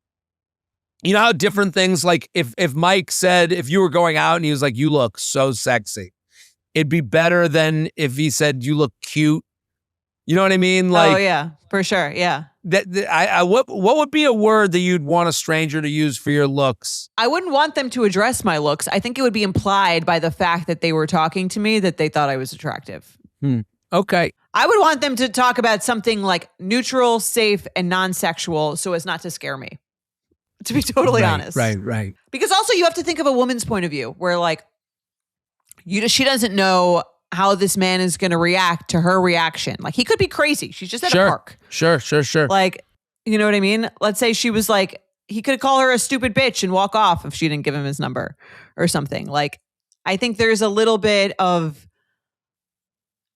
you know how different things, like if Mike said, if you were going out and he was like, you look so sexy, it'd be better than if he said, you look cute. You know what I mean? Like, oh yeah, for sure. Yeah. What would be a word that you'd want a stranger to use for your looks? I wouldn't want them to address my looks. I think it would be implied by the fact that they were talking to me that they thought I was attractive. Okay. I would want them to talk about something like neutral, safe, and non-sexual so as not to scare me, to be totally honest. Right. Because also you have to think of a woman's point of view where like, she doesn't know how this man is going to react to her reaction. Like, he could be crazy. She's just at a park. Sure. Like, you know what I mean? Let's say she was like, he could call her a stupid bitch and walk off if she didn't give him his number or something. Like, I think there's a little bit of,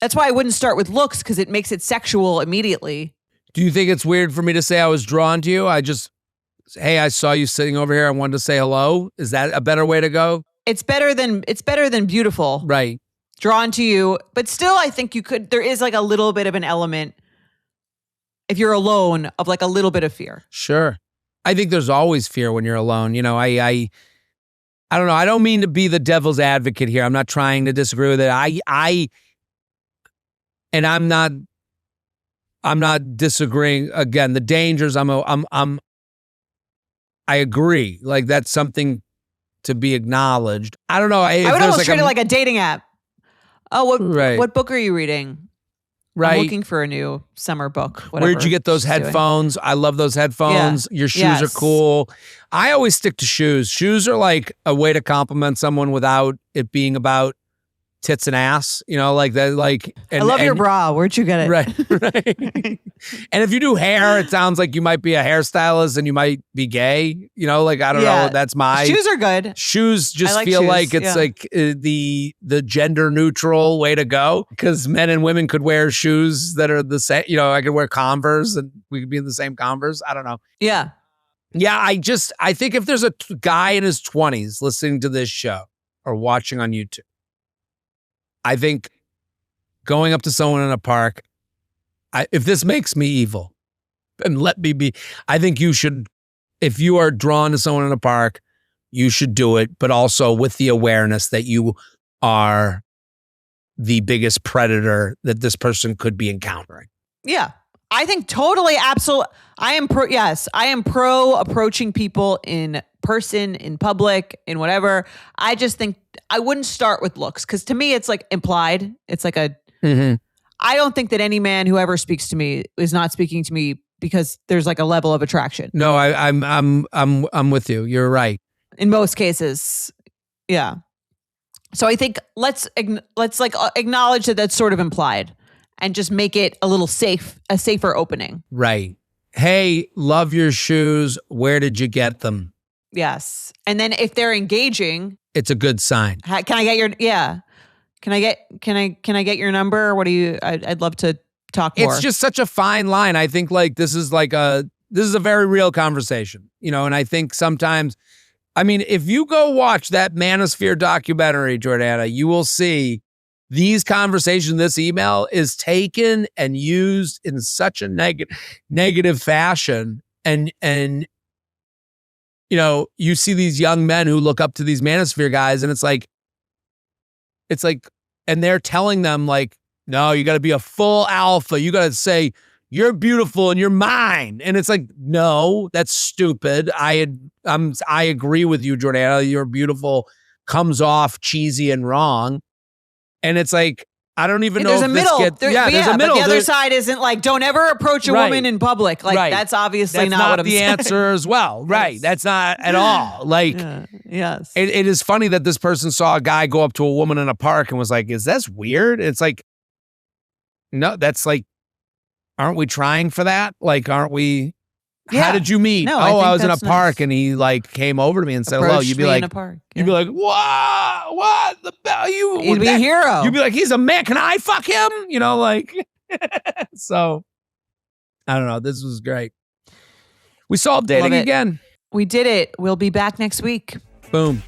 that's why I wouldn't start with looks, because it makes it sexual immediately. Do you think it's weird for me to say I was drawn to you? Hey, I saw you sitting over here. I wanted to say hello. Is that a better way to go? It's better than beautiful. Right. Drawn to you. But still, I think there is like a little bit of an element, if you're alone, of like a little bit of fear. Sure. I think there's always fear when you're alone. I don't know. I don't mean to be the devil's advocate here. I'm not trying to disagree with it. I'm not disagreeing. Again, the dangers, I agree. Like, that's something to be acknowledged. I don't know. I would almost treat it like a dating app. Oh, what book are you reading? Right. I'm looking for a new summer book. Where'd you get those headphones? I love those headphones. Yeah. Your shoes are cool. I always stick to shoes. Shoes are like a way to compliment someone without it being about tits and ass, like that. Like, I love your bra. Where'd you get it? Right. And if you do hair, it sounds like you might be a hairstylist and you might be gay. Like, I don't know. That's my shoes are good. Shoes just feel shoes. Like it's like the gender neutral way to go, because men and women could wear shoes that are the same. I could wear Converse and we could be in the same Converse. I don't know. Yeah. Yeah. I think if there's a guy in his 20s listening to this show or watching on YouTube, I think going up to someone in a park, if this makes me evil, and let me be, I think you should, if you are drawn to someone in a park, you should do it, but also with the awareness that you are the biggest predator that this person could be encountering. Yeah. I think totally, absolutely. I am pro approaching people in person, in public, in whatever. I just think I wouldn't start with looks, because to me it's like implied. It's like I don't think that any man who ever speaks to me is not speaking to me because there's like a level of attraction. No, I'm with you. You're right. In most cases, yeah. So I think let's like acknowledge that that's sort of implied, and just make it a safer opening. Right. Hey, love your shoes. Where did you get them? Yes. And then if they're engaging, it's a good sign. Can I get your, Can I get your number? What do you, I'd love to talk more. It's just such a fine line. I think like this is a very real conversation, and I think sometimes, I mean, if you go watch that Manosphere documentary, Jordana, you will see these conversations, this email is taken and used in such a negative fashion. And you know, you see these young men who look up to these manosphere guys, and it's like, and they're telling them like, no, you got to be a full alpha. You got to say, you're beautiful and you're mine. And it's like, no, that's stupid. I agree with you, Jordana. You're beautiful comes off cheesy and wrong. And it's like, I don't even know there's if a middle. there's a middle. But the other side isn't like, don't ever approach a woman in public. Like that's obviously not what I'm saying. That's not the answer as well. Right. That's not at all. Like, yes. It is funny that this person saw a guy go up to a woman in a park and was like, is this weird? It's like, no, that's like, aren't we trying for that? Like, aren't we? Yeah. How did you meet? No, I was in a park and he like came over to me and said hello. You'd be like, in a park. You'd be like, what the hell? You'd be a hero. You'd be like, he's a man. Can I fuck him? You know, like, so I don't know. This was great. We solved dating again. We did it. We'll be back next week. Boom.